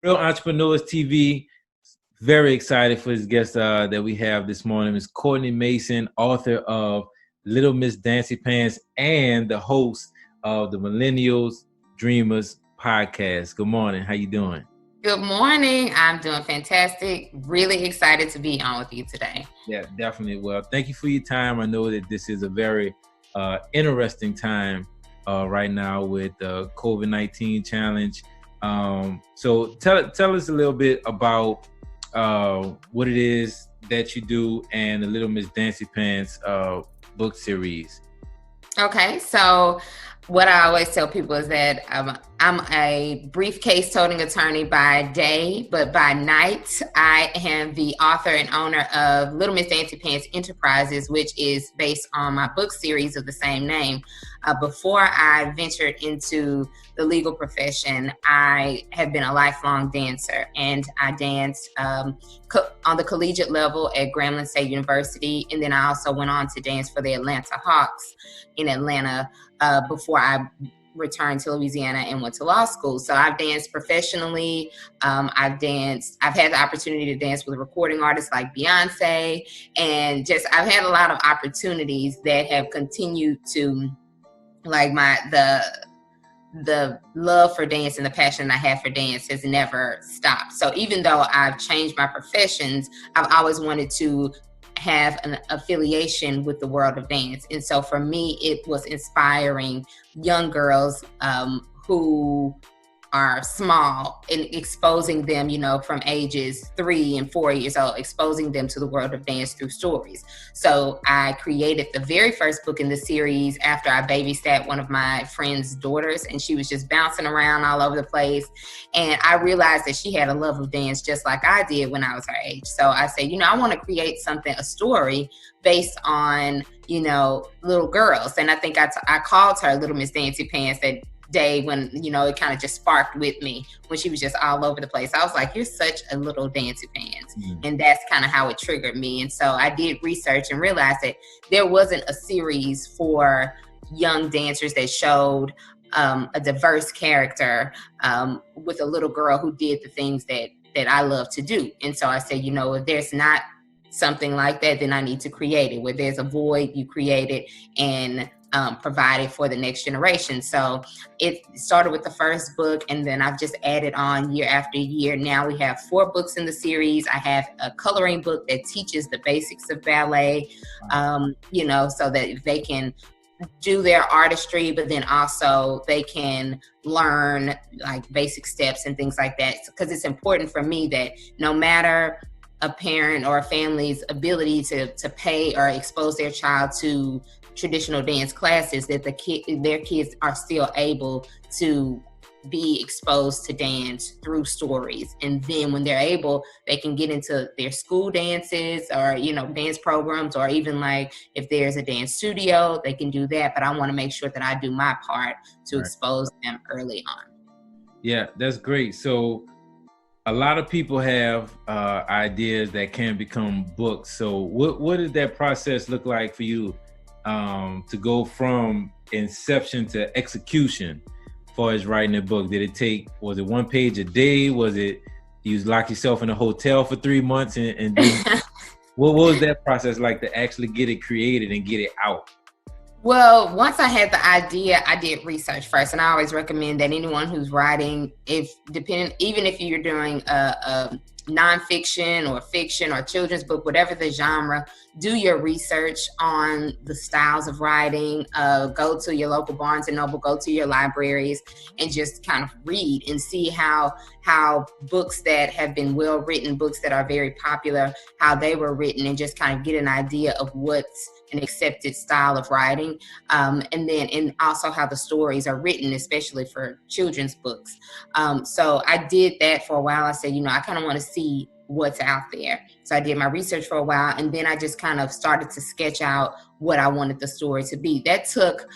Real Entrepreneurs TV. Very excited for this guest that we have this morning. Is Kourtni Mason, author of Little Miss Dancy Pants and the host of the Millennials Dreamers podcast. Good morning. How you doing? Good morning. I'm doing fantastic. Really excited to be on with you today. Yeah, definitely. Well, thank you for your time. I know that this is a very interesting time right now with the COVID-19 challenge. So tell us a little bit about what it is that you do and the Little Miss Dancy Pants book series. Okay, so what I always tell people is that I'm a briefcase toting attorney by day, but by night, I am the author and owner of Little Miss Dancy Pants Enterprises, which is based on my book series of the same name. Before I ventured into the legal profession, I have been a lifelong dancer, and I danced on the collegiate level at Grambling State University, and then I also went on to dance for the Atlanta Hawks in Atlanta before I returned to Louisiana and went to law school. So I've danced professionally. I've had the opportunity to dance with recording artists like Beyonce, and I've had a lot of opportunities that have continued to, like, the love for dance and the passion I have for dance has never stopped. So even though I've changed my professions, I've always wanted to have an affiliation with the world of dance. And so for me, it was inspiring young girls who are small and exposing them, from ages 3 and 4 years old, exposing them to the world of dance through stories. So I created the very first book in the series after I babysat one of my friend's daughters, and she was just bouncing around all over the place. And I realized that she had a love of dance just like I did when I was her age. So I said, I want to create a story based on, little girls. And I think I called her Little Miss Dancy Pants that day when, it kind of just sparked with me when she was just all over the place. I was like, you're such a little Dancy Pants. And that's kind of how it triggered me. And so I did research and realized that there wasn't a series for young dancers that showed a diverse character with a little girl who did the things that I love to do. And so I said, if there's not something like that, then I need to create it. Where there's a void, you create it and provide it for the next generation. So it started with the first book, and then I've just added on year after year. Now we have 4 books in the series. I have a coloring book that teaches the basics of ballet, so that they can do their artistry, but then also they can learn like basic steps and things like that. Because it's important for me that no matter a parent or a family's ability to pay or expose their child to traditional dance classes, that their kids are still able to be exposed to dance through stories. And then when they're able, they can get into their school dances or, dance programs, or even like if there's a dance studio, they can do that. But I want to make sure that I do my part to expose them early on. Yeah, that's great. So a lot of people have ideas that can become books. So what did that process look like for you? To go from inception to execution as far as writing a book? Was it 1 page a day? Was it you lock yourself in a hotel for 3 months and what was that process like to actually get it created and get it out? Well, once I had the idea, I did research first, and I always recommend that anyone who's writing, even if you're doing a nonfiction or fiction or children's book, whatever the genre, do your research on the styles of writing. Go to your local Barnes and Noble, go to your libraries, and just kind of read and see how books that have been well written, books that are very popular, how they were written, and just kind of get an idea of what's an accepted style of writing, and also how the stories are written, especially for children's books. So I did that for a while. I said, I kind of want to see what's out there. So I did my research for a while, and then I just kind of started to sketch out what I wanted the story to be. That took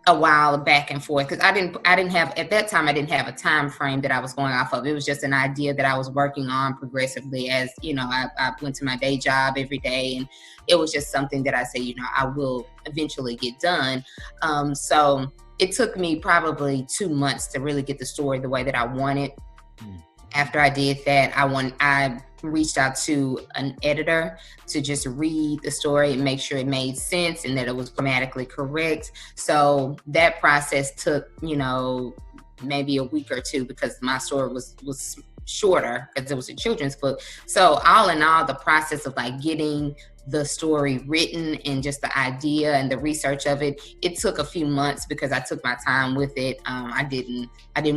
a while back and forth, because I didn't have a time frame that I was going off of. It was just an idea that I was working on progressively as, I went to my day job every day, and it was just something that I said, I will eventually get done. So it took me probably 2 months to really get the story the way that I wanted. After I did that, I reached out to an editor to just read the story and make sure it made sense and that it was grammatically correct. So that process took, maybe a week or two, because my story was shorter because it was a children's book. So all in all, the process of like getting the story written and just the idea and the research of it, it took a few months because I took my time with it. I didn't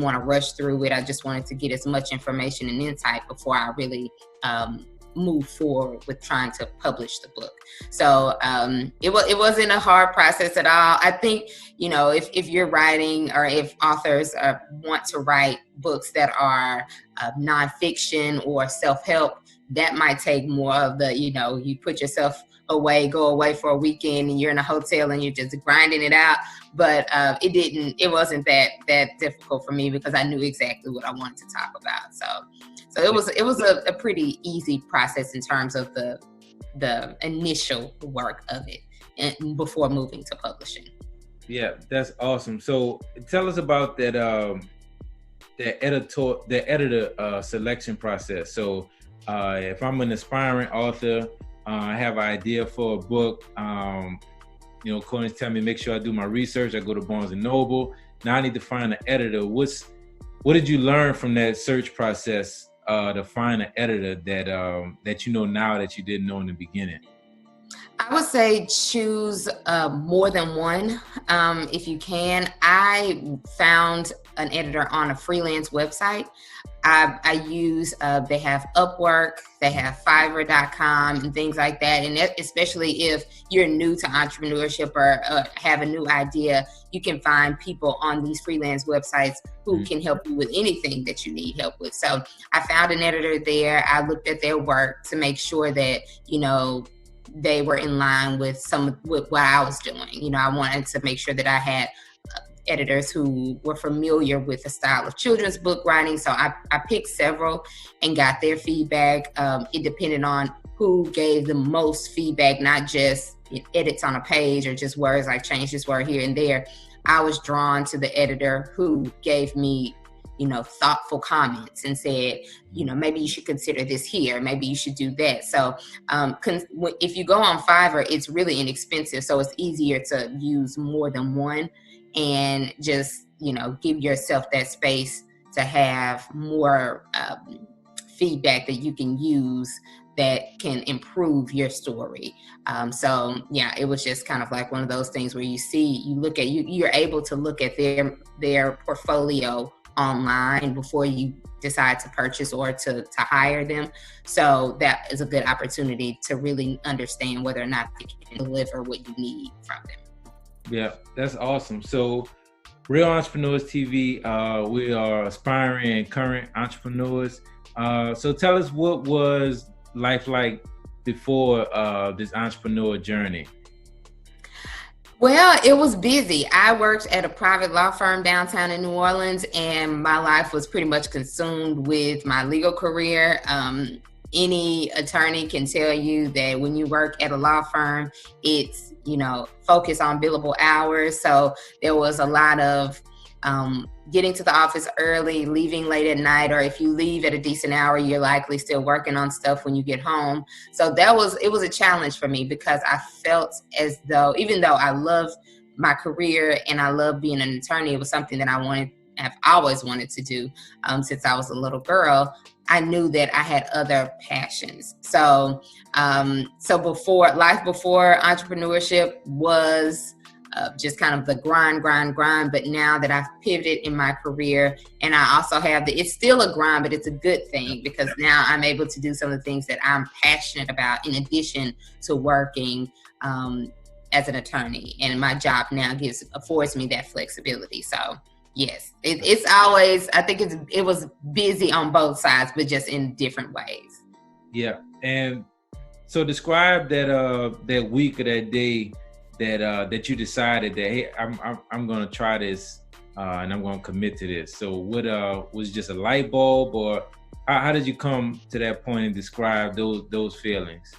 want to rush through it. I just wanted to get as much information and insight before I really move forward with trying to publish the book. So it wasn't a hard process at all. I think, if you're writing, or if authors want to write books that are nonfiction or self-help, that might take more of the, you put yourself away, go away for a weekend and you're in a hotel and you're just grinding it out. But it wasn't that difficult for me because I knew exactly what I wanted to talk about. So it was a pretty easy process in terms of the initial work of it and before moving to publishing. Yeah, that's awesome. So tell us about that editor selection process. So if I'm an aspiring author, I have an idea for a book, Kourtni's telling me make sure I do my research. I go to Barnes & Noble. Now I need to find an editor. What did you learn from that search process to find an editor that you know now that you didn't know in the beginning? I would say choose more than one if you can. I found an editor on a freelance website. I use, they have Upwork, they have Fiverr.com and things like that. And especially if you're new to entrepreneurship or have a new idea, you can find people on these freelance websites who can help you with anything that you need help with. So I found an editor there. I looked at their work to make sure that, they were in line with with what I was doing. I wanted to make sure that I had editors who were familiar with the style of children's book writing. So I picked several and got their feedback. It depended on who gave the most feedback, not just edits on a page or just words like change this word here and there. I was drawn to the editor who gave me thoughtful comments and said, maybe you should consider this here. Maybe you should do that. So if you go on Fiverr, it's really inexpensive. So it's easier to use more than one and just, give yourself that space to have more feedback that you can use that can improve your story. So yeah, it was just kind of like one of those things where you're able to look at their portfolio online before you decide to purchase or to hire them. So that is a good opportunity to really understand whether or not they can deliver what you need from them. Yeah, that's awesome. So Real Entrepreneurs TV, we are aspiring and current entrepreneurs. So tell us, what was life like before this entrepreneurial journey? Well, it was busy. I worked at a private law firm downtown in New Orleans, and my life was pretty much consumed with my legal career. Any attorney can tell you that when you work at a law firm, it's, focus on billable hours. So there was a lot of getting to the office early, leaving late at night, or if you leave at a decent hour, you're likely still working on stuff when you get home. So it was a challenge for me because I felt as though, even though I love my career and I love being an attorney, it was something that I've always wanted to do since I was a little girl. I knew that I had other passions. So before entrepreneurship was just kind of the grind. But now that I've pivoted in my career, and I also have it's still a grind, but it's a good thing because now I'm able to do some of the things that I'm passionate about in addition to working as an attorney. And my job now affords me that flexibility. So yes, it's always, I think it was busy on both sides, but just in different ways. Yeah. And so describe that week or that day that you decided that, hey, I'm going to try this and I'm going to commit to this. So what was it just a light bulb, or how did you come to that point and describe those feelings?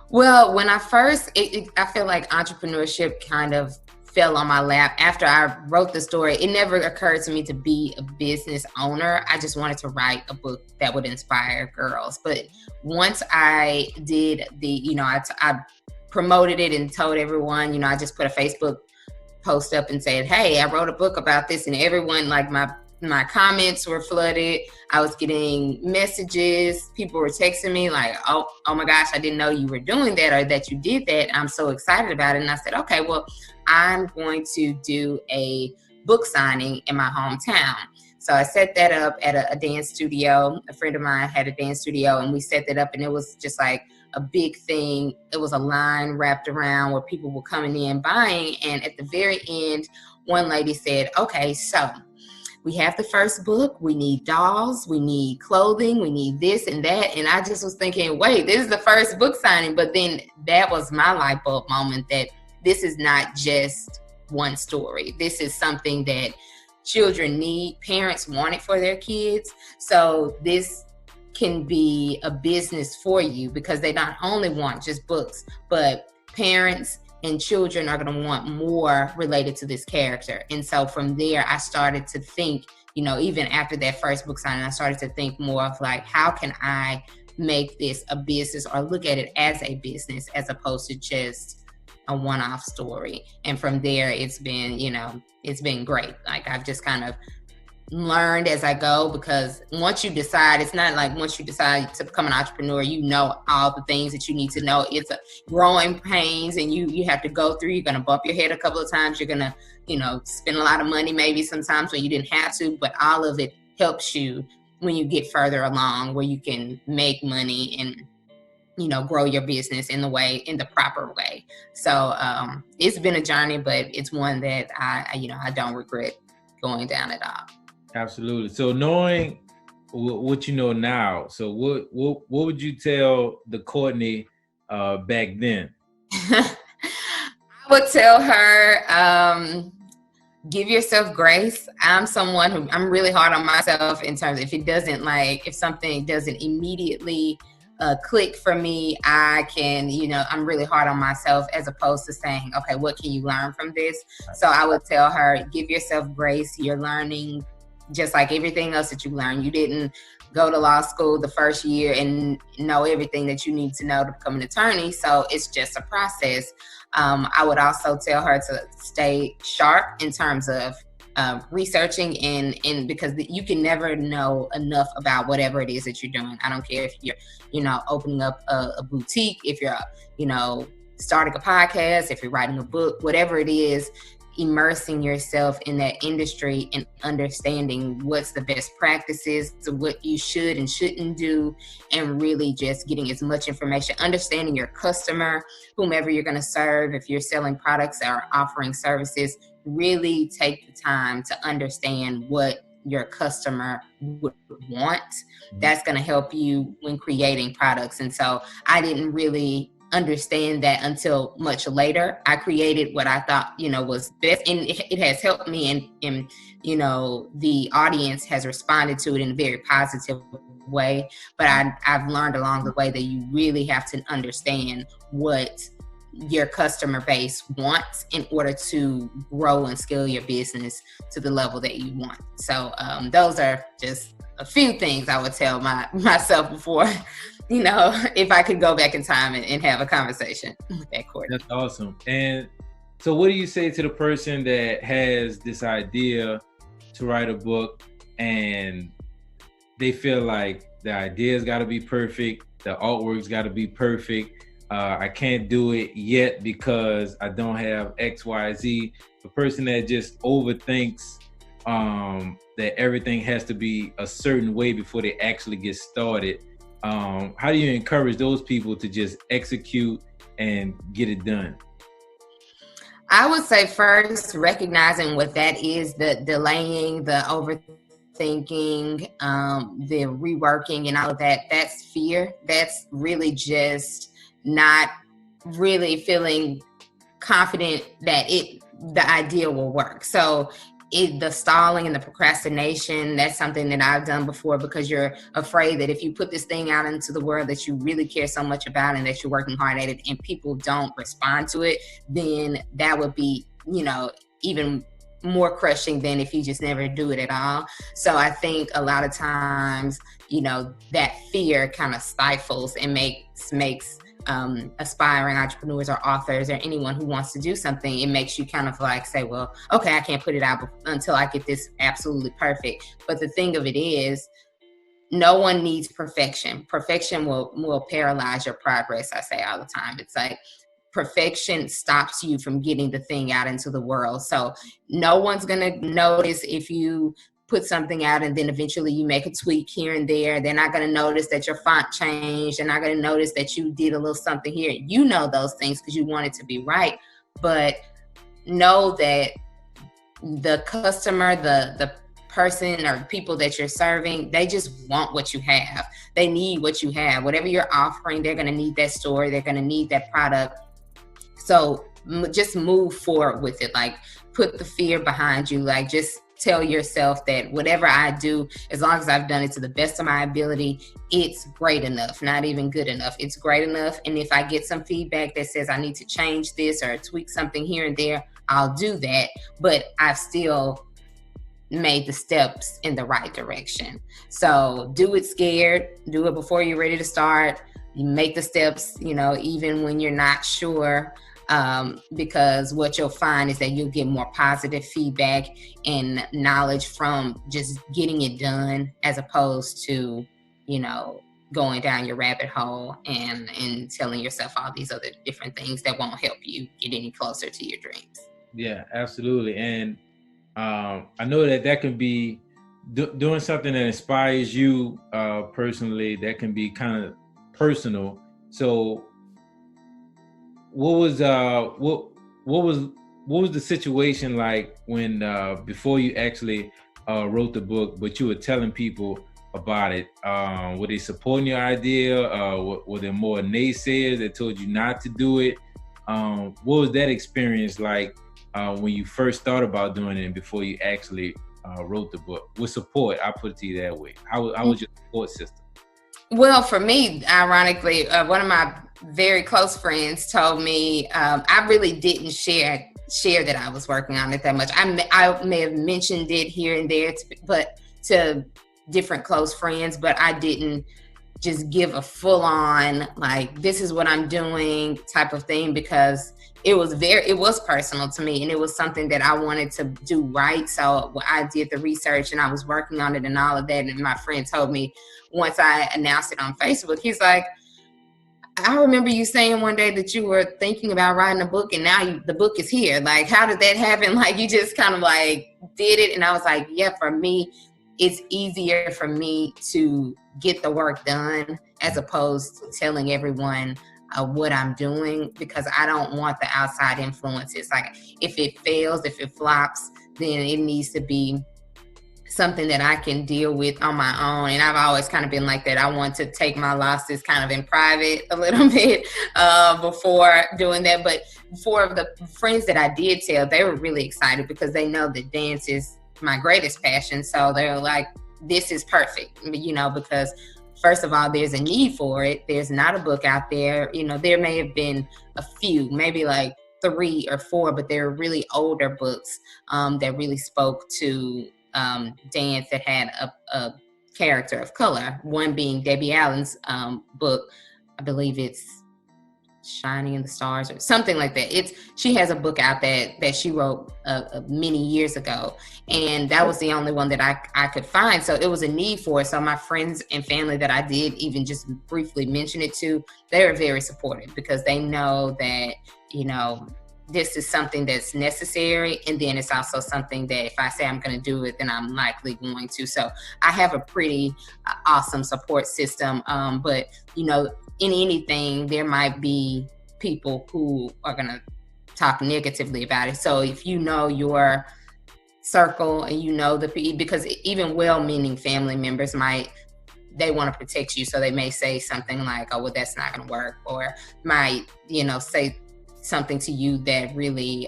Well, when I first, I feel like entrepreneurship kind of fell on my lap. After I wrote the story, it never occurred to me to be a business owner. I just wanted to write a book that would inspire girls. But once I did I promoted it and told everyone, I just put a Facebook post up and said, hey, I wrote a book about this, and everyone, like my comments were flooded. I was getting messages. People were texting me like, oh my gosh, I didn't know you were doing that or that you did that. I'm so excited about it. And I said, okay, well, I'm going to do a book signing in my hometown. So I set that up at a dance studio. A friend of mine had a dance studio, and we set that up, and it was just like a big thing. It was a line wrapped around where people were coming in buying. And at the very end, one lady said, okay, so we have the first book, we need dolls, we need clothing, we need this and that. And I just was thinking, wait, this is the first book signing. But then that was my light bulb moment, that this is not just one story. This is something that children need. Parents want it for their kids. So this can be a business for you, because they not only want just books, but parents and children are going to want more related to this character. And so from there, I started to think, even after that first book signing, I started to think more of like, how can I make this a business, or look at it as a business as opposed to just a one-off story. And from there, it's been great. Like, I've just kind of learned as I go, because once you decide, it's not like once you decide to become an entrepreneur, all the things that you need to know. It's a growing pains, and you have to go through. You're going to bump your head a couple of times. You're going to, spend a lot of money maybe sometimes when you didn't have to, but all of it helps you when you get further along, where you can make money and, grow your business in the proper way. So it's been a journey, but it's one that I don't regret going down at all. Absolutely. So knowing what you know now, so what would you tell the Kourtni back then? I would tell her, give yourself grace. I'm someone who, I'm really hard on myself in terms of if something doesn't immediately click for me, I can, I'm really hard on myself, as opposed to saying, okay, what can you learn from this? So I would tell her, give yourself grace. You're learning just like everything else that you learn. You didn't go to law school the first year and know everything that you need to know to become an attorney. So it's just a process. I would also tell her to stay sharp in terms of researching, and because you can never know enough about whatever it is that you're doing. I don't care if you're, opening up a boutique, if you're, starting a podcast, if you're writing a book, whatever it is, immersing yourself in that industry and understanding what's the best practices, what you should and shouldn't do, and really just getting as much information, understanding your customer, whomever you're going to serve. If you're selling products or offering services, really take the time to understand what your customer would want. That's going to help you when creating products. And so I didn't really understand that until much later. I created what I thought, was best, and it has helped me, and the audience has responded to it in a very positive way. But I've learned along the way that you really have to understand what your customer base wants in order to grow and scale your business to the level that you want. So those are just a few things I would tell myself before, if I could go back in time and have a conversation with that Kourtni. That's awesome. And so what do you say to the person that has this idea to write a book, and they feel like the idea's got to be perfect, the artwork's got to be perfect, I can't do it yet because I don't have X, Y, Z. The person that just overthinks that everything has to be a certain way before they actually get started. How do you encourage those people to just execute and get it done? I would say first, recognizing what that is, the delaying, the overthinking, the reworking and all of that, that's fear. That's really just not really feeling confident that the idea will work. So the stalling and the procrastination, that's something that I've done before, because you're afraid that if you put this thing out into the world that you really care so much about and that you're working hard at it and people don't respond to it, then that would be even more crushing than if you just never do it at all. So I think a lot of times, that fear kind of stifles and makes aspiring entrepreneurs or authors or anyone who wants to do something, it makes you kind of like say, well, okay, I can't put it out until I get this absolutely perfect. But the thing of it is, no one needs perfection. Perfection will paralyze your progress. I say all the time. It's like perfection stops you from getting the thing out into the world. So no one's going to notice if you put something out and then eventually you make a tweak here and there. They're not going to notice that your font changed. They're not going to notice that you did a little something here. You know those things because you want it to be right. But know that the customer, the person or people that you're serving, they just want what you have. They need what you have. Whatever you're offering, they're going to need that story. They're going to need that product. So just move forward with it. Like, put the fear behind you. Like, just tell yourself that whatever I do, as long as I've done it to the best of my ability, it's great enough, not even good enough. It's great enough. And if I get some feedback that says I need to change this or tweak something here and there, I'll do that. But I've still made the steps in the right direction. So do it scared, do it before you're ready to start. You make the steps, even when you're not sure. Because what you'll find is that you'll get more positive feedback and knowledge from just getting it done, as opposed to, going down your rabbit hole and telling yourself all these other different things that won't help you get any closer to your dreams. Yeah, absolutely. And I know that can be doing something that inspires you personally, that can be kind of personal. So what was the situation like when before you actually wrote the book, but you were telling people about it? Were they supporting your idea? Were there more naysayers that told you not to do it? What was that experience like when you first thought about doing it and before you actually wrote the book? With support, I put it to you that way. How was your support system? Well, for me, ironically, one of my very close friends told me I really didn't share that I was working on it that much. I may have mentioned it here and there, but to different close friends, but I didn't just give a full on, like, this is what I'm doing type of thing, because it was personal to me, and it was something that I wanted to do right. So I did the research and I was working on it and all of that. And my friend told me, once I announced it on Facebook, he's like, I remember you saying one day that you were thinking about writing a book, and now the book is here. Like, how did that happen? Like, you just kind of like did it. And I was like, yeah, for me, it's easier for me to get the work done as opposed to telling everyone what I'm doing, because I don't want the outside influences. Like, if it fails, if it flops, then it needs to be something that I can deal with on my own. And I've always kind of been like that. I want to take my losses kind of in private a little bit before doing that. But for the friends that I did tell, they were really excited because they know that dance is my greatest passion. So they're like, this is perfect, because first of all, there's a need for it. There's not a book out there. There may have been a few, maybe like 3 or 4, but they're really older books that really spoke to dance, that had a character of color. One being Debbie Allen's book. I believe it's Shining in the Stars or something like that. She has a book out that she wrote many years ago, and that was the only one that I could find. So it was a need for it. So my friends and family that I did even just briefly mention it to, they were very supportive, because they know that, this is something that's necessary. And then it's also something that if I say I'm going to do it, then I'm likely going to. So I have a pretty awesome support system. But, in anything, there might be people who are going to talk negatively about it. So if you know your circle and because even well-meaning family members they want to protect you. So they may say something like, oh, well, that's not going to work, or might, say something to you that really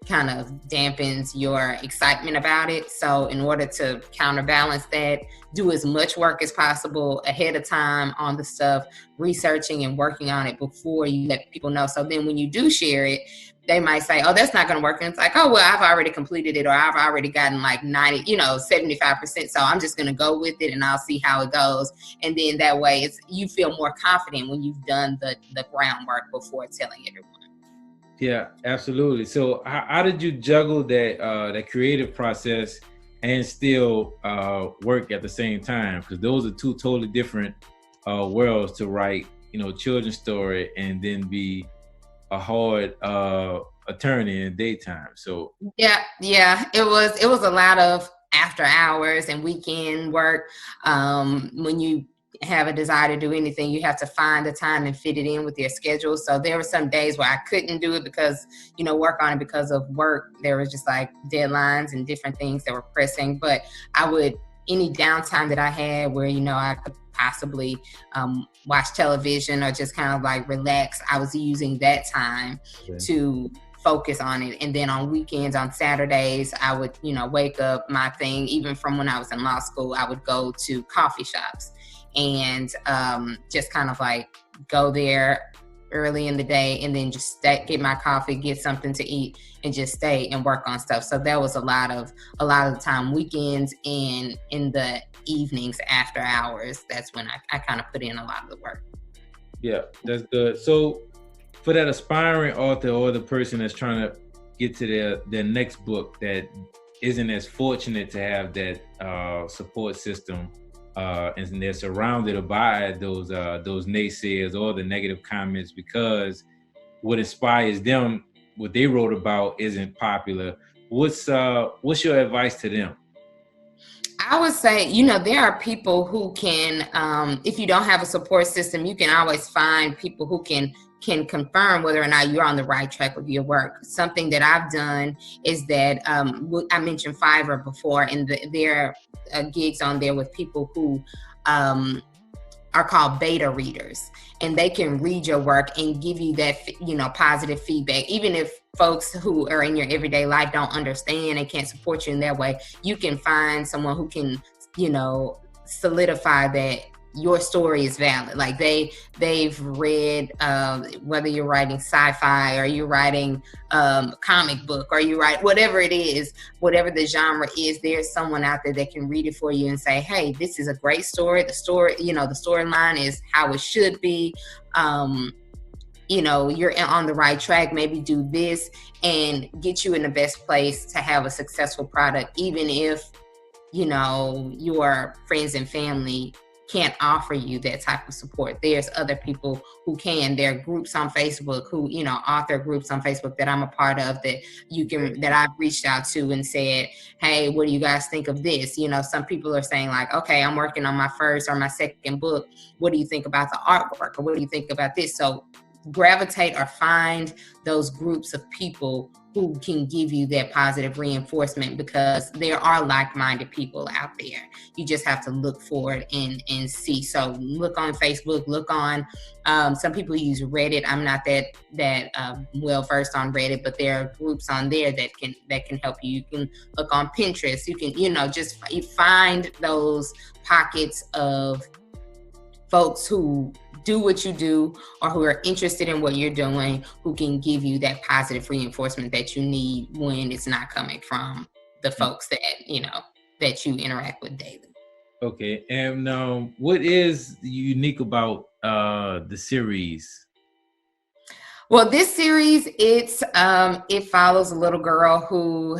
kind of dampens your excitement about it. So in order to counterbalance that, do as much work as possible ahead of time on the stuff, researching and working on it before you let people know. So then when you do share it, they might say, oh, that's not going to work. And it's like, oh, well, I've already completed it, or I've already gotten like 90, 75%. So I'm just going to go with it and I'll see how it goes. And then that way you feel more confident when you've done the groundwork before telling everyone. Yeah, absolutely. So how did you juggle that creative process and still work at the same time? Because those are two totally different worlds, to write, children's story and then be a hard attorney in daytime. So yeah, it was a lot of after hours and weekend work. When you have a desire to do anything, you have to find the time and fit it in with your schedule. So there were some days where I couldn't do it because, work on it because of work. There was just like deadlines and different things that were pressing. But any downtime that I had where, I could possibly watch television or just kind of like relax, I was using that time to focus on it. And then on weekends, on Saturdays, I would, wake up. My thing, even from when I was in law school, I would go to coffee shops and just kind of like go there early in the day and then just get my coffee, get something to eat, and just stay and work on stuff. So that was a lot of the time, weekends and in the evenings after hours. That's when I kind of put in a lot of the work. Yeah, that's good. So for that aspiring author or the person that's trying to get to their next book that isn't as fortunate to have that support system, and they're surrounded by those naysayers or the negative comments, because what inspires them, what they wrote about, isn't popular. What's your advice to them? I would say, there are people who can, if you don't have a support system, you can always find people who can confirm whether or not you're on the right track with your work. Something that I've done is that I mentioned Fiverr before, and there are gigs on there with people who are called beta readers, and they can read your work and give you that, positive feedback. Even if folks who are in your everyday life don't understand and can't support you in that way, you can find someone who can, solidify that your story is valid. Like they've read, whether you're writing sci-fi or you're writing comic book or you write whatever it is, whatever the genre is, there's someone out there that can read it for you and say, hey, this is a great story. The storyline is how it should be. You're on the right track, maybe do this, and get you in the best place to have a successful product, even if, your friends and family can't offer you that type of support. There's other people who can. There are groups on Facebook who, author groups on Facebook that I'm a part of that I've reached out to and said, hey, what do you guys think of this? Some people are saying like, okay, I'm working on my first or my second book. What do you think about the artwork? Or what do you think about this? So gravitate or find those groups of people who can give you that positive reinforcement, because there are like-minded people out there. You just have to look for it and see. So look on Facebook, look on, some people use Reddit. I'm not that well versed on Reddit, but there are groups on there that can help you. You can look on Pinterest. You can, just find those pockets of folks who do what you do or who are interested in what you're doing, who can give you that positive reinforcement that you need when it's not coming from the folks that you interact with daily. Okay. And what is unique about the series? Well, this series, it follows a little girl who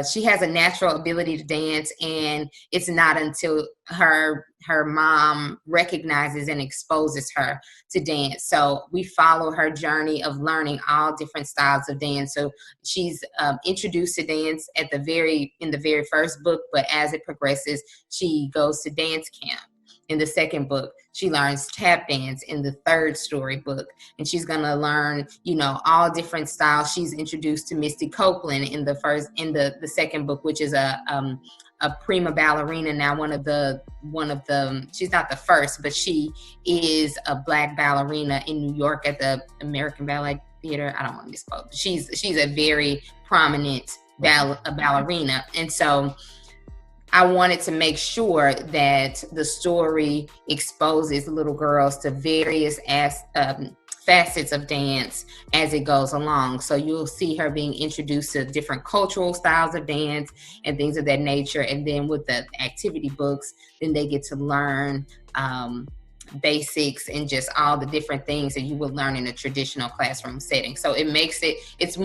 she has a natural ability to dance, and it's not until her mom recognizes and exposes her to dance. So we follow her journey of learning all different styles of dance. So she's introduced to dance in the very first book, but as it progresses, she goes to dance camp. In the second book, she learns tap dance in the third storybook, and she's gonna learn, all different styles. She's introduced to Misty Copeland in the second book, which is a prima ballerina. Now, one of the she's not the first, but she is a Black ballerina in New York at the American Ballet Theater. I don't want to misquote. She's a very prominent ballerina. And so I wanted to make sure that the story exposes little girls to various facets of dance as it goes along. So you'll see her being introduced to different cultural styles of dance and things of that nature. And then with the activity books, then they get to learn basics and just all the different things that you would learn in a traditional classroom setting. So it makes it's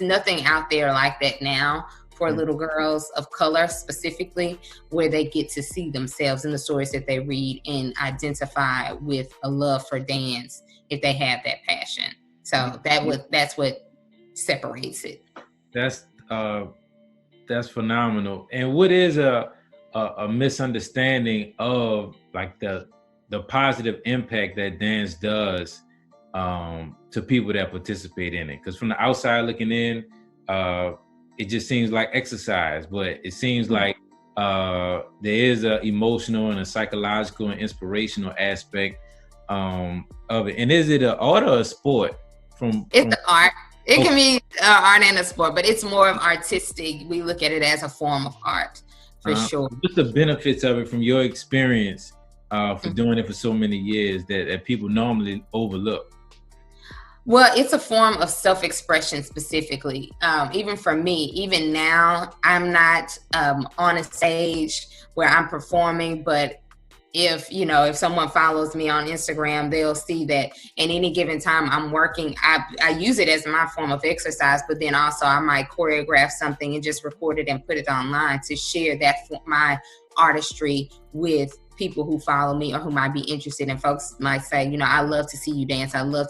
nothing out there like that now for little girls of color specifically, where they get to see themselves in the stories that they read and identify with a love for dance if they have that passion. So that's what separates it. That's phenomenal. And what is a misunderstanding of like the positive impact that dance does to people that participate in it? Because from the outside looking in, it just seems like exercise, but it seems like there is a emotional and a psychological and inspirational aspect of it. And is it an art or a sport? It's an art. It can be art and a sport, but it's more of artistic. We look at it as a form of art, for sure. What's the benefits of it from your experience for doing it for so many years that people normally overlook? Well, it's a form of self-expression specifically. Even for me, even now, I'm not on a stage where I'm performing, but if someone follows me on Instagram, they'll see that at any given time I'm working. I use it as my form of exercise, but then also I might choreograph something and just record it and put it online to share my artistry with people who follow me or who might be interested. And folks might say, I love to see you dance. I love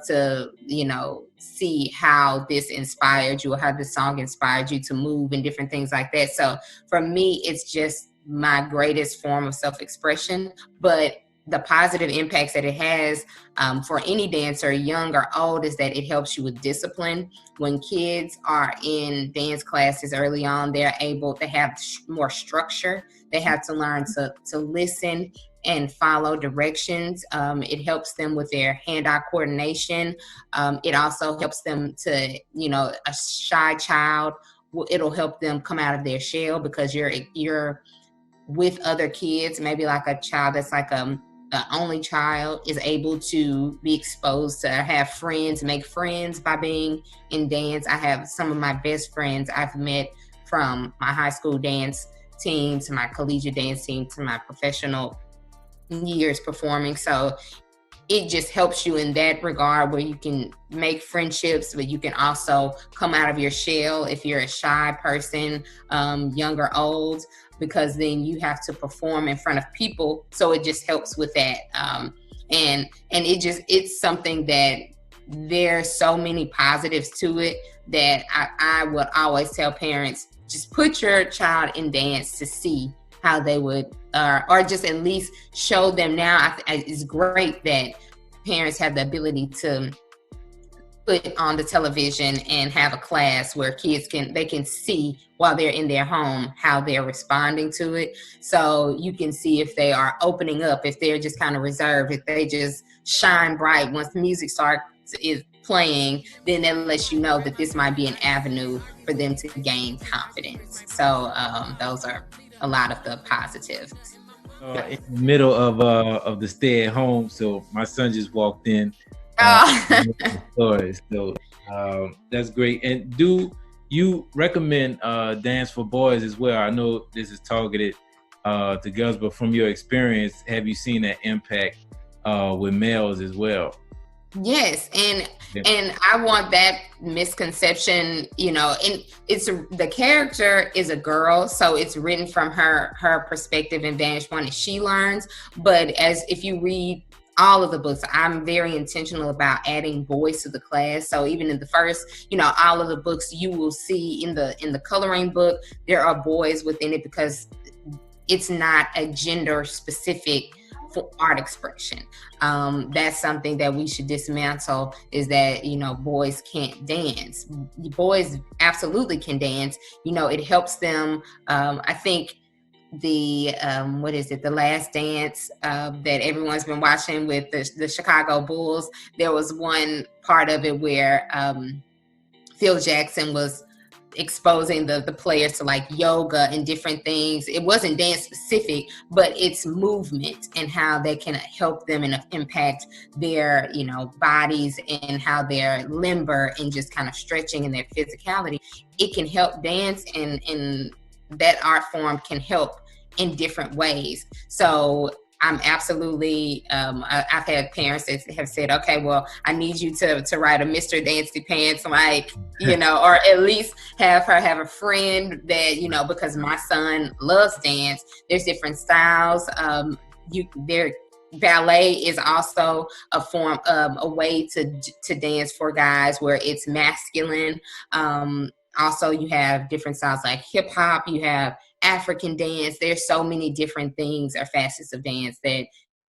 to, see how this inspired you or how this song inspired you to move and different things like that. So for me, it's just my greatest form of self-expression. But the positive impacts that it has for any dancer, young or old, is that it helps you with discipline. When kids are in dance classes early on, they're able to have more structure. They have to learn to listen and follow directions. It helps them with their hand-eye coordination. It also helps them to, a shy child, it'll help them come out of their shell because you're with other kids, maybe like a child that's like the only child is able to be exposed to have friends, make friends by being in dance. I have some of my best friends I've met from my high school dance team to my collegiate dance team to my professional years performing. So it just helps you in that regard where you can make friendships, but you can also come out of your shell if you're a shy person, young or old, because then you have to perform in front of people. So it just helps with that. And it's something that there's so many positives to it that I would always tell parents, just put your child in dance to see how they would, or just at least show them now. It's great that parents have the ability to put on the television and have a class where kids can see while they're in their home how they're responding to it. So you can see if they are opening up, if they're just kind of reserved, if they just shine bright once the music is playing, then that lets you know that this might be an avenue for them to gain confidence. So those are a lot of the positives. In the middle of the stay at home, so my son just walked in. So that's great. And do you recommend dance for boys as well? I know this is targeted to girls, but from your experience, have you seen that impact with males as well? Yes, and I want that misconception, and the character is a girl, so it's written from her perspective and vantage point as she learns. But if you read all of the books, I'm very intentional about adding boys to the class. So even in the first, all of the books you will see in the coloring book, there are boys within it because it's not a gender specific for art expression. That's something that we should dismantle, is that, boys can't dance. Boys absolutely can dance. It helps them. I think the Last Dance that everyone's been watching with the Chicago Bulls, there was one part of it where Phil Jackson was exposing the players to like yoga and different things. It wasn't dance specific, but it's movement and how they can help them and impact their, you know, bodies and how they're limber and just kind of stretching in their physicality. It can help dance, and that art form can help in different ways. So I'm absolutely, I've had parents that have said, okay, well, I need you to write a Mr. Dancy Pants, like, you know, or at least have her have a friend that, you know, because my son loves dance. There's different styles. Ballet is also a form of a way to dance for guys where it's masculine. Also, you have different styles like hip hop, you have African dance. There's so many different things or facets of dance that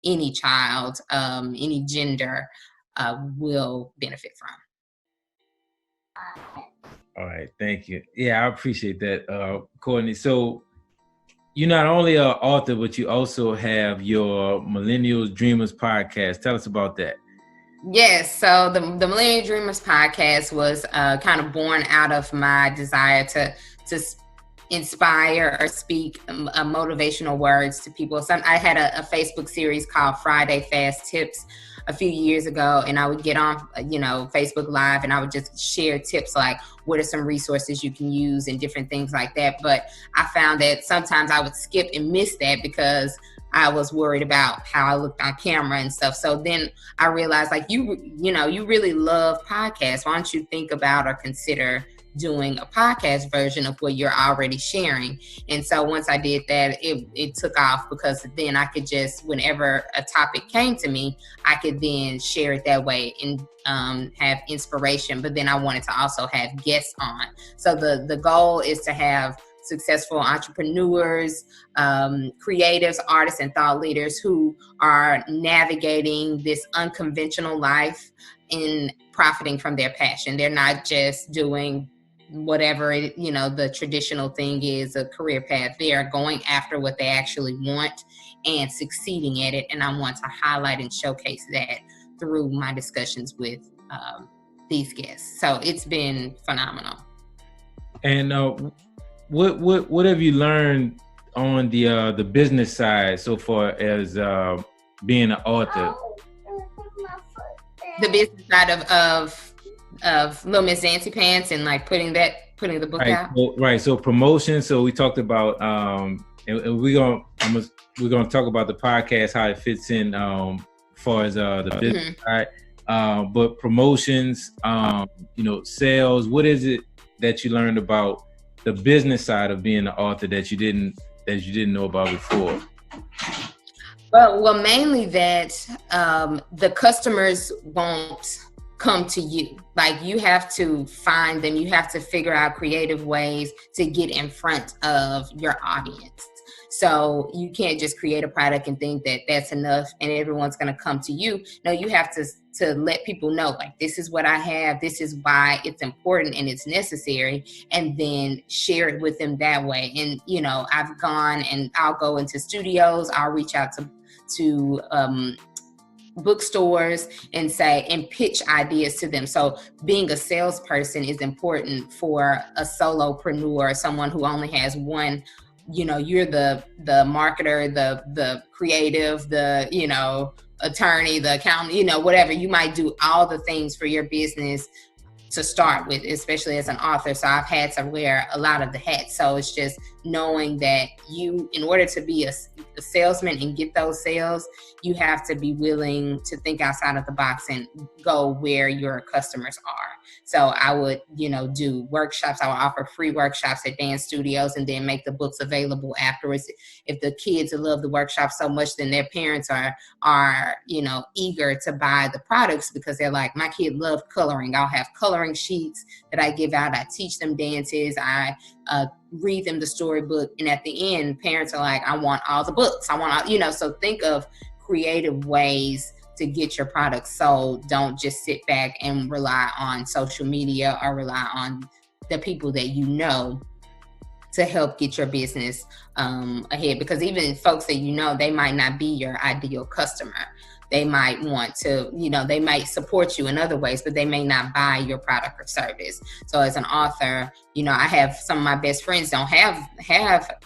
any child, any gender will benefit from. All right, thank you. Yeah, I appreciate that, Kourtni. So you're not only an author, but you also have your Millennials Dreamers podcast. Tell us about that. Yes, so the Millennial Dreamers podcast was kind of born out of my desire to inspire or speak motivational words to people. I had a Facebook series called Friday Fast Tips a few years ago, and I would get on, you know, Facebook Live, and I would just share tips like what are some resources you can use and different things like that. But I found that sometimes I would skip and miss that because I was worried about how I looked on camera and stuff. So then I realized, like, you really love podcasts. Why don't you think about or consider doing a podcast version of what you're already sharing? And so once I did that, it took off, because then I could just, whenever a topic came to me, I could then share it that way and have inspiration. But then I wanted to also have guests on. So the goal is to have successful entrepreneurs, creatives, artists, and thought leaders who are navigating this unconventional life and profiting from their passion. They're not just doing whatever, the traditional thing is, a career path. They are going after what they actually want and succeeding at it. And I want to highlight and showcase that through my discussions with these guests. So it's been phenomenal. And what have you learned on the business side so far as being an author? The business side of Little Miss Dancy Pants and like putting the book out. So promotion. So we talked about and we're gonna talk about the podcast, how it fits in as far as the business side. But promotions, sales. What is it that you learned about the business side of being an author that you didn't know about before? Well, mainly that the customers won't come to you. Like, you have to find them. You have to figure out creative ways to get in front of your audience. So you can't just create a product and think that that's enough and everyone's going to come to you. No, you have to let people know, like, this is what I have, this is why it's important and it's necessary, and then share it with them that way. And, I've gone and I'll go into studios, I'll reach out to bookstores and pitch ideas to them. So being a salesperson is important for a solopreneur, someone who only has one. You're the marketer, the creative, the attorney, the accountant, whatever. You might do all the things for your business to start with, especially as an author. So I've had to wear a lot of the hats. So it's just knowing that in order to be a salesman and get those sales, you have to be willing to think outside of the box and go where your customers are. So I would, do workshops. I would offer free workshops at dance studios and then make the books available afterwards. If the kids love the workshop so much, then their parents are eager to buy the products because they're like, my kid loved coloring. I'll have coloring sheets that I give out. I teach them dances. I read them the storybook. And at the end, parents are like, I want all the books. I want all, so think of creative ways to get your product sold. Don't just sit back and rely on social media or rely on the people that to help get your business ahead. Because even folks that they might not be your ideal customer. they might want to, they might support you in other ways, but they may not buy your product or service. So as an author, I have some of my best friends don't have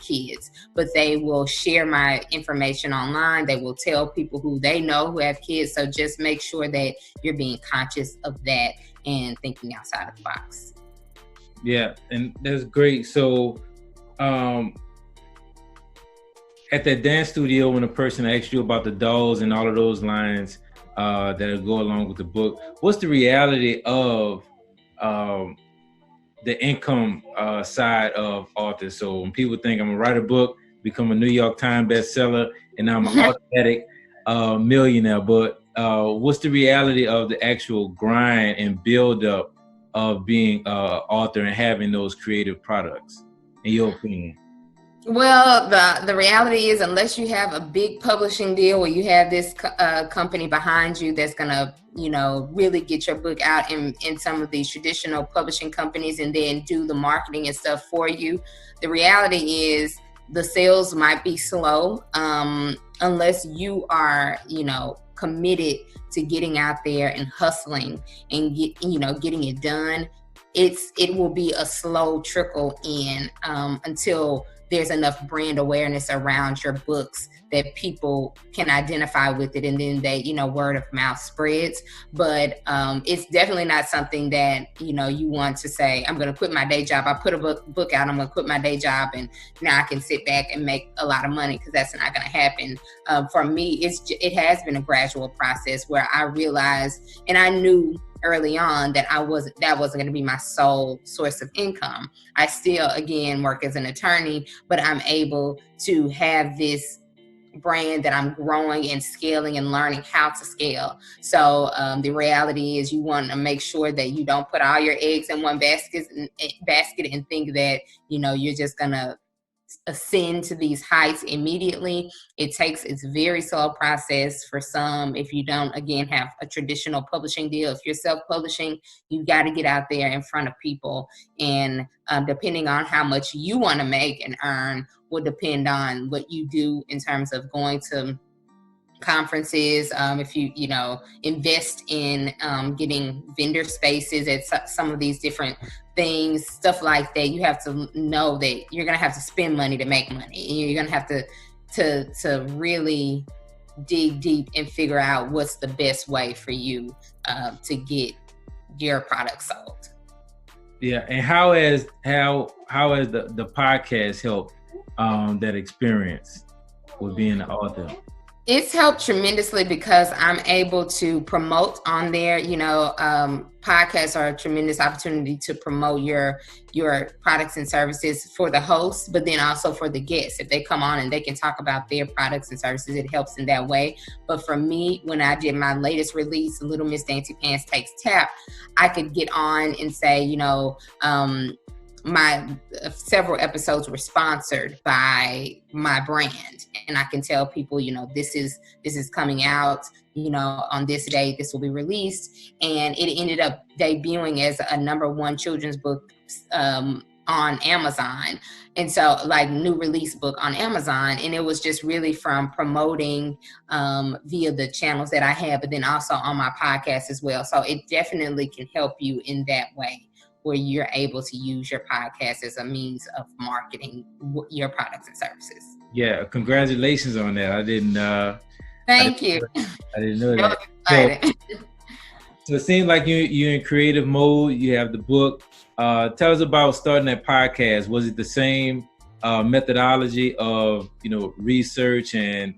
kids, but they will share my information online. They will tell people who they know who have kids. So just make sure that you're being conscious of that and thinking outside of the box. Yeah, and that's great. So at that dance studio, when a person asks you about the dolls and all of those lines that go along with the book, what's the reality of the income side of authors? So when people think I'm gonna write a book, become a New York Times bestseller, and I'm an automatic millionaire, but what's the reality of the actual grind and build up of being an author and having those creative products, in your opinion? Well, the reality is, unless you have a big publishing deal where you have this company behind you that's gonna, really get your book out in some of these traditional publishing companies and then do the marketing and stuff for you, the reality is the sales might be slow unless you are, committed to getting out there and hustling and getting it done. It will be a slow trickle in until there's enough brand awareness around your books that people can identify with it, and then they, word of mouth spreads. But it's definitely not something that, you want to say, I'm going to quit my day job. I put a book out, I'm going to quit my day job, and now I can sit back and make a lot of money, because that's not going to happen. For me, it has been a gradual process where I realized, and I knew early on that that wasn't going to be my sole source of income. I still, again, work as an attorney, but I'm able to have this brand that I'm growing and scaling and learning how to scale. So the reality is, you want to make sure that you don't put all your eggs in one basket and think that, you're just going to ascend to these heights immediately. It's a very slow process for some. If you don't, again, have a traditional publishing deal, if you're self-publishing, you've got to get out there in front of people. And depending on how much you want to make and earn will depend on what you do in terms of going to conferences. If you invest in getting vendor spaces at some of these different things, stuff like that, you have to know that you're gonna have to spend money to make money, and you're gonna have to really dig deep and figure out what's the best way for you to get your product sold. Yeah, and how has the podcast helped that experience with being an author? It's helped tremendously because I'm able to promote on there. Podcasts are a tremendous opportunity to promote your products and services for the host, but then also for the guests. If they come on and they can talk about their products and services, it helps in that way. But for me, when I did my latest release, Little Miss Dancy Pants Takes Tap, I could get on and say, my several episodes were sponsored by my brand, and I can tell people, this is coming out, on this day, this will be released. And it ended up debuting as a #1 children's book on Amazon. And so, like, new release book on Amazon. And it was just really from promoting via the channels that I have, but then also on my podcast as well. So it definitely can help you in that way, where you're able to use your podcast as a means of marketing your products and services. Yeah, congratulations on that. I didn't. Thank you. I didn't know that. So it seems like you're in creative mode. You have the book. Tell us about starting that podcast. Was it the same methodology of research and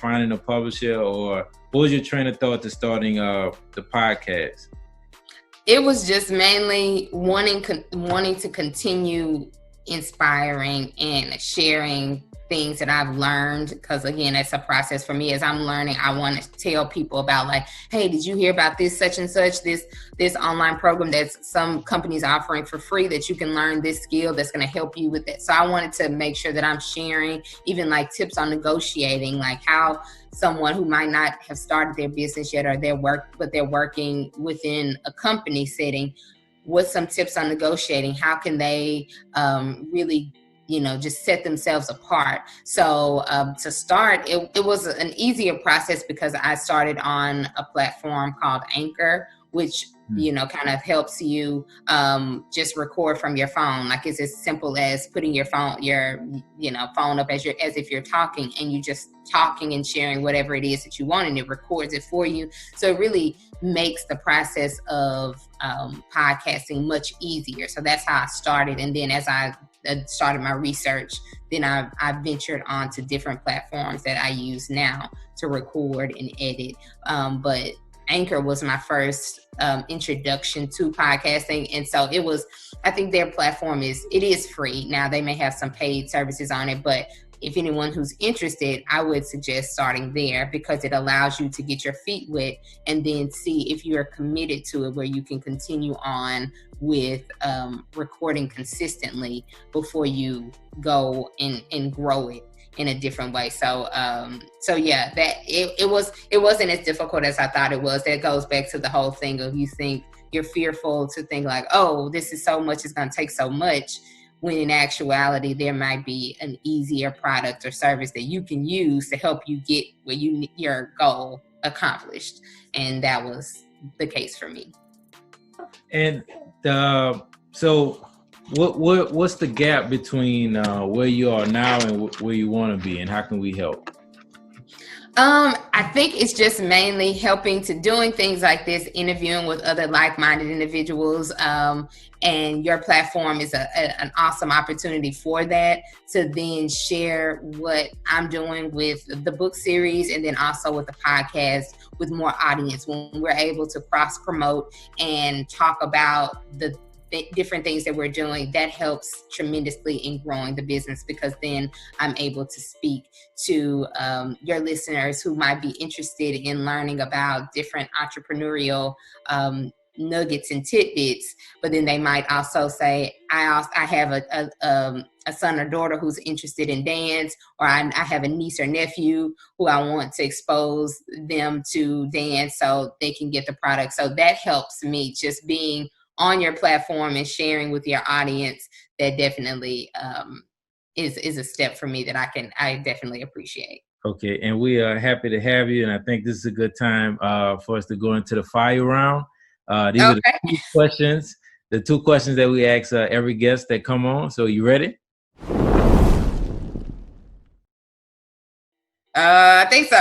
finding a publisher, or what was your train of thought to starting the podcast? It was just mainly wanting to continue inspiring and sharing things that I've learned, because again, it's a process for me. As I'm learning, I want to tell people about, like, hey, did you hear about this such and such, this online program that some companies offering for free, that you can learn this skill that's going to help you with it. So I wanted to make sure that I'm sharing even like tips on negotiating, like how someone who might not have started their business yet, or they're working within a company setting, what's some tips on negotiating? How can they really just set themselves apart. So to start, it was an easier process because I started on a platform called Anchor, which kind of helps you just record from your phone. Like it's as simple as putting your phone up as if you're talking, and you just talking and sharing whatever it is that you want, and it records it for you. So it really makes the process of podcasting much easier. So that's how I started. And then as I started my research, then I ventured on to different platforms that I use now to record and edit. But Anchor was my first introduction to podcasting. And so I think their platform is free. Now they may have some paid services on it, but if anyone who's interested, I would suggest starting there because it allows you to get your feet wet and then see if you're committed to it, where you can continue on with recording consistently before you go and grow it in a different way. So yeah, that it wasn't as difficult as I thought it was. That goes back to the whole thing of you're fearful to think like, oh, this is so much, it's going to take so much, when in actuality there might be an easier product or service that you can use to help you get your goal accomplished. And that was the case for me. And so what's the gap between where you are now and where you want to be, and how can we help? I think it's just mainly helping to doing things like this, interviewing with other like-minded individuals, and your platform is an awesome opportunity for that, to then share what I'm doing with the book series and then also with the podcast with more audience. When we're able to cross-promote and talk about the different things that we're doing, that helps tremendously in growing the business, because then I'm able to speak to your listeners who might be interested in learning about different entrepreneurial nuggets and tidbits, but then they might also say, I have a son or daughter who's interested in dance, or I have a niece or nephew who I want to expose them to dance so they can get the product. So that helps me, just being on your platform and sharing with your audience. That definitely is a step for me that I definitely appreciate. Okay, and we are happy to have you, and I think this is a good time for us to go into the fire round. These are the two questions that we ask every guest that come on. So you ready? I think so.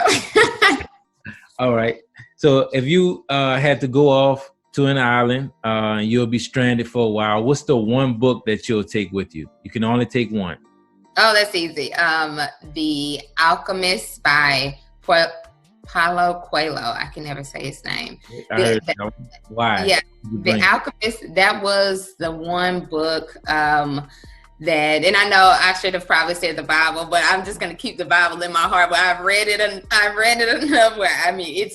All right. So if you had to go off to an island, and you'll be stranded for a while, what's the one book that you'll take with you? You can only take one. Oh, that's easy. The Alchemist by Paulo Coelho. I can never say his name. Why? Yeah, The Alchemist. That was the one book that, and I know I should have probably said the Bible, but I'm just going to keep the Bible in my heart. But I've read it enough where, I mean,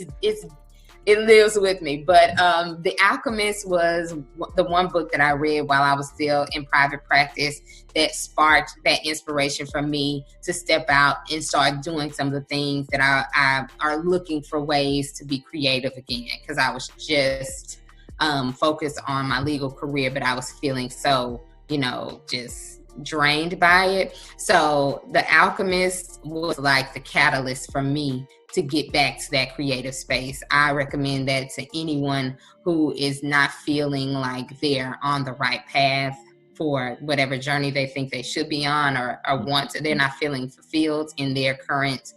it lives with me. But The Alchemist was the one book that I read while I was still in private practice that sparked that inspiration for me to step out and start doing some of the things that I are looking for ways to be creative again. Because I was just focused on my legal career, but I was feeling so, just drained by it. So The Alchemist was like the catalyst for me to get back to that creative space. I recommend that to anyone who is not feeling like they're on the right path for whatever journey they think they should be on, or they're not feeling fulfilled in their current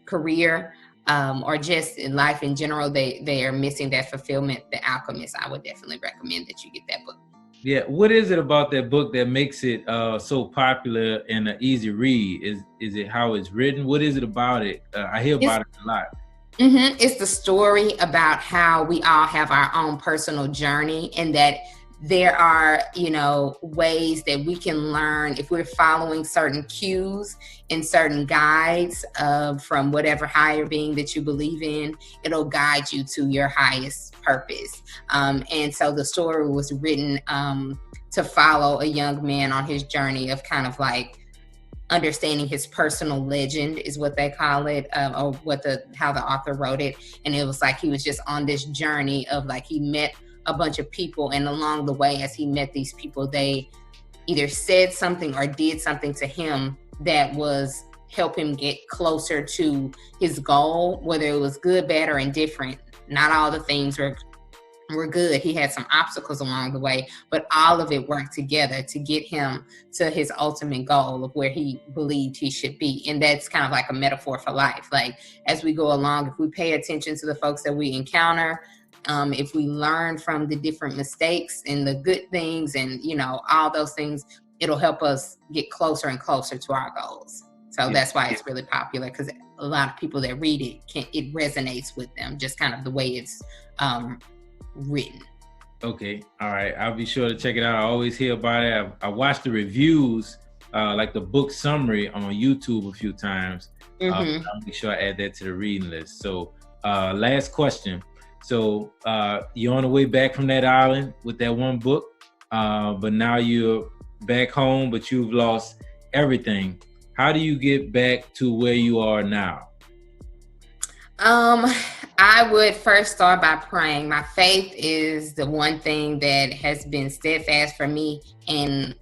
career, or just in life in general. They are missing that fulfillment. The Alchemist, I would definitely recommend that you get that book. Yeah, what is it about that book that makes it so popular and an easy read? Is it how it's written? What is it about it? I hear about it a lot. Mm-hmm. It's the story about how we all have our own personal journey, and that there are, ways that we can learn if we're following certain cues and certain guides from whatever higher being that you believe in. It'll guide you to your highest purpose. And so the story was written to follow a young man on his journey of kind of like understanding his personal legend, is what they call it, or how the author wrote it. And it was like he was just on this journey of like, he met a bunch of people, and along the way, as he met these people, they either said something or did something to him that was help him get closer to his goal, whether it was good, bad, or indifferent. Not all the things were good. He had some obstacles along the way, but all of it worked together to get him to his ultimate goal of where he believed he should be. And that's kind of like a metaphor for life. Like, as we go along, if we pay attention to the folks that we encounter, if we learn from the different mistakes and the good things and, you know, all those things, it'll help us get closer and closer to our goals. So that's why it's really popular, because a lot of people that read it, it resonates with them, just kind of the way it's written. Okay, all right, I'll be sure to check it out. I always hear about it. I watched the reviews, like the book summary on YouTube a few times. I'll be sure I add that to the reading list. So last question. So you're on the way back from that island with that one book, but now you're back home, but you've lost everything. How do you get back to where you are now? I would first start by praying. My faith is the one thing that has been steadfast for me. And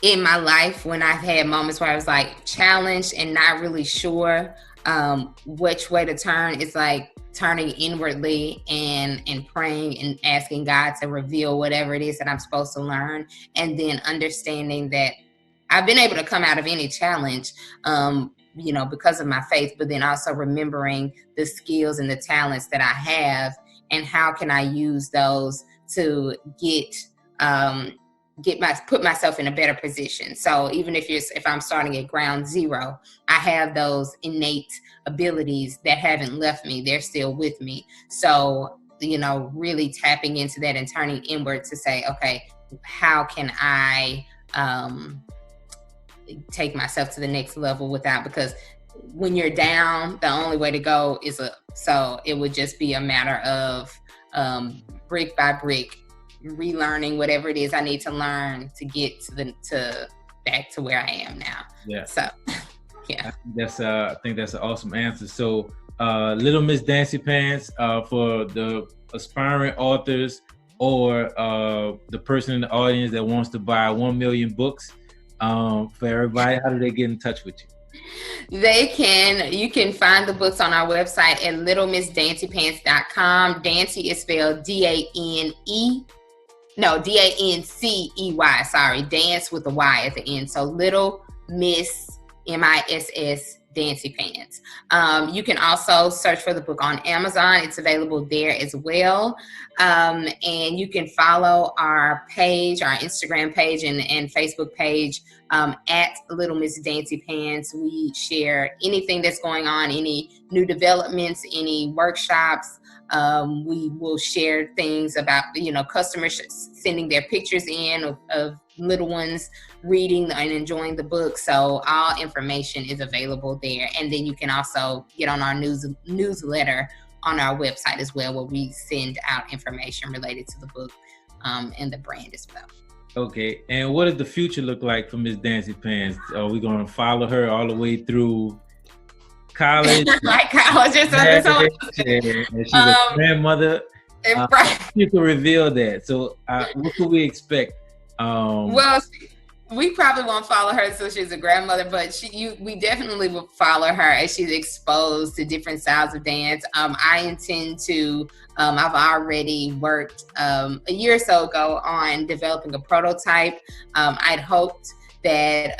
in my life, when I've had moments where I was like challenged and not really sure which way to turn, it's like turning inwardly and praying and asking God to reveal whatever it is that I'm supposed to learn. And then understanding that I've been able to come out of any challenge, you know, because of my faith, but then also remembering the skills and the talents that I have and how can I use those to put myself in a better position. So even if I'm starting at ground zero, I have those innate abilities that haven't left me. They're still with me. So, you know, really tapping into that and turning inward to say, okay, how can I take myself to the next level because when you're down, the only way to go is up. So it would just be a matter of brick by brick, relearning whatever it is I need to learn to get to back to where I am now. Yeah. So, yeah. I think that's an awesome answer. So, Little Miss Dancy Pants, for the aspiring authors or the person in the audience that wants to buy 1 million books, for everybody, how do they get in touch with you? You can find the books on our website at littlemissdancypants.com. Dancy is spelled D-A-N-C-E-Y, sorry, dance with a Y at the end. So Little Miss, M-I-S-S, Dancy Pants. You can also search for the book on Amazon. It's available there as well. And you can follow our page, our Instagram page and Facebook page at Little Miss Dancy Pants. We share anything that's going on, any new developments, any workshops. We will share things about, you know, customers sending their pictures in of little ones reading and enjoying the book. So all information is available there. And then you can also get on our newsletter on our website as well, where we send out information related to the book and the brand as well. Okay. And what does the future look like for Miss Dancy Pants? Are we going to follow her all the way through college? Like college or something. And she's a grandmother. Right. You can reveal that. So what can we expect? Well, we probably won't follow her until she's a grandmother, but we definitely will follow her as she's exposed to different styles of dance. I intend to, I've already worked a year or so ago on developing a prototype. I'd hoped that,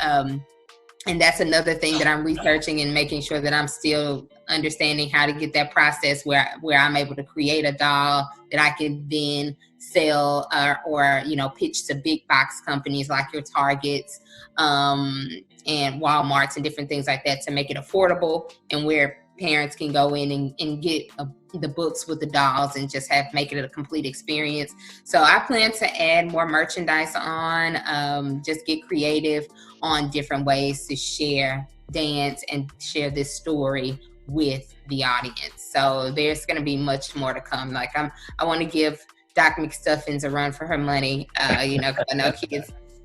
and that's another thing that I'm researching and making sure that I'm still understanding how to get that process where I'm able to create a doll that I can then sell or you know, pitch to big box companies like your Targets and Walmarts and different things like that to make it affordable and where parents can go in and get the books with the dolls and just make it a complete experience. So I plan to add more merchandise on, just get creative on different ways to share dance and share this story with the audience. So there's going to be much more to come. Like I want to give Doc McStuffins a run for her money, you know, because I know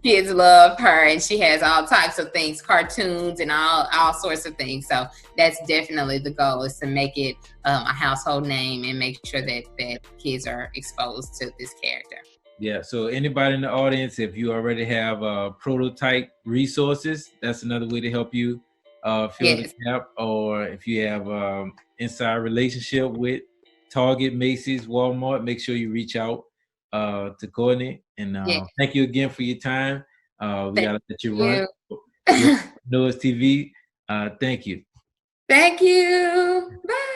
kids love her and she has all types of things, cartoons and all sorts of things. So that's definitely the goal, is to make it a household name and make sure that kids are exposed to this character. Yeah. So anybody in the audience, if you already have prototype resources, that's another way to help you fill the Yes. gap. Or if you have inside relationship with Target, Macy's, Walmart, make sure you reach out to Kourtni. And Yes. thank you again for your time. We Thank gotta let you run. you. Noah's TV. Thank you. Thank you. Bye.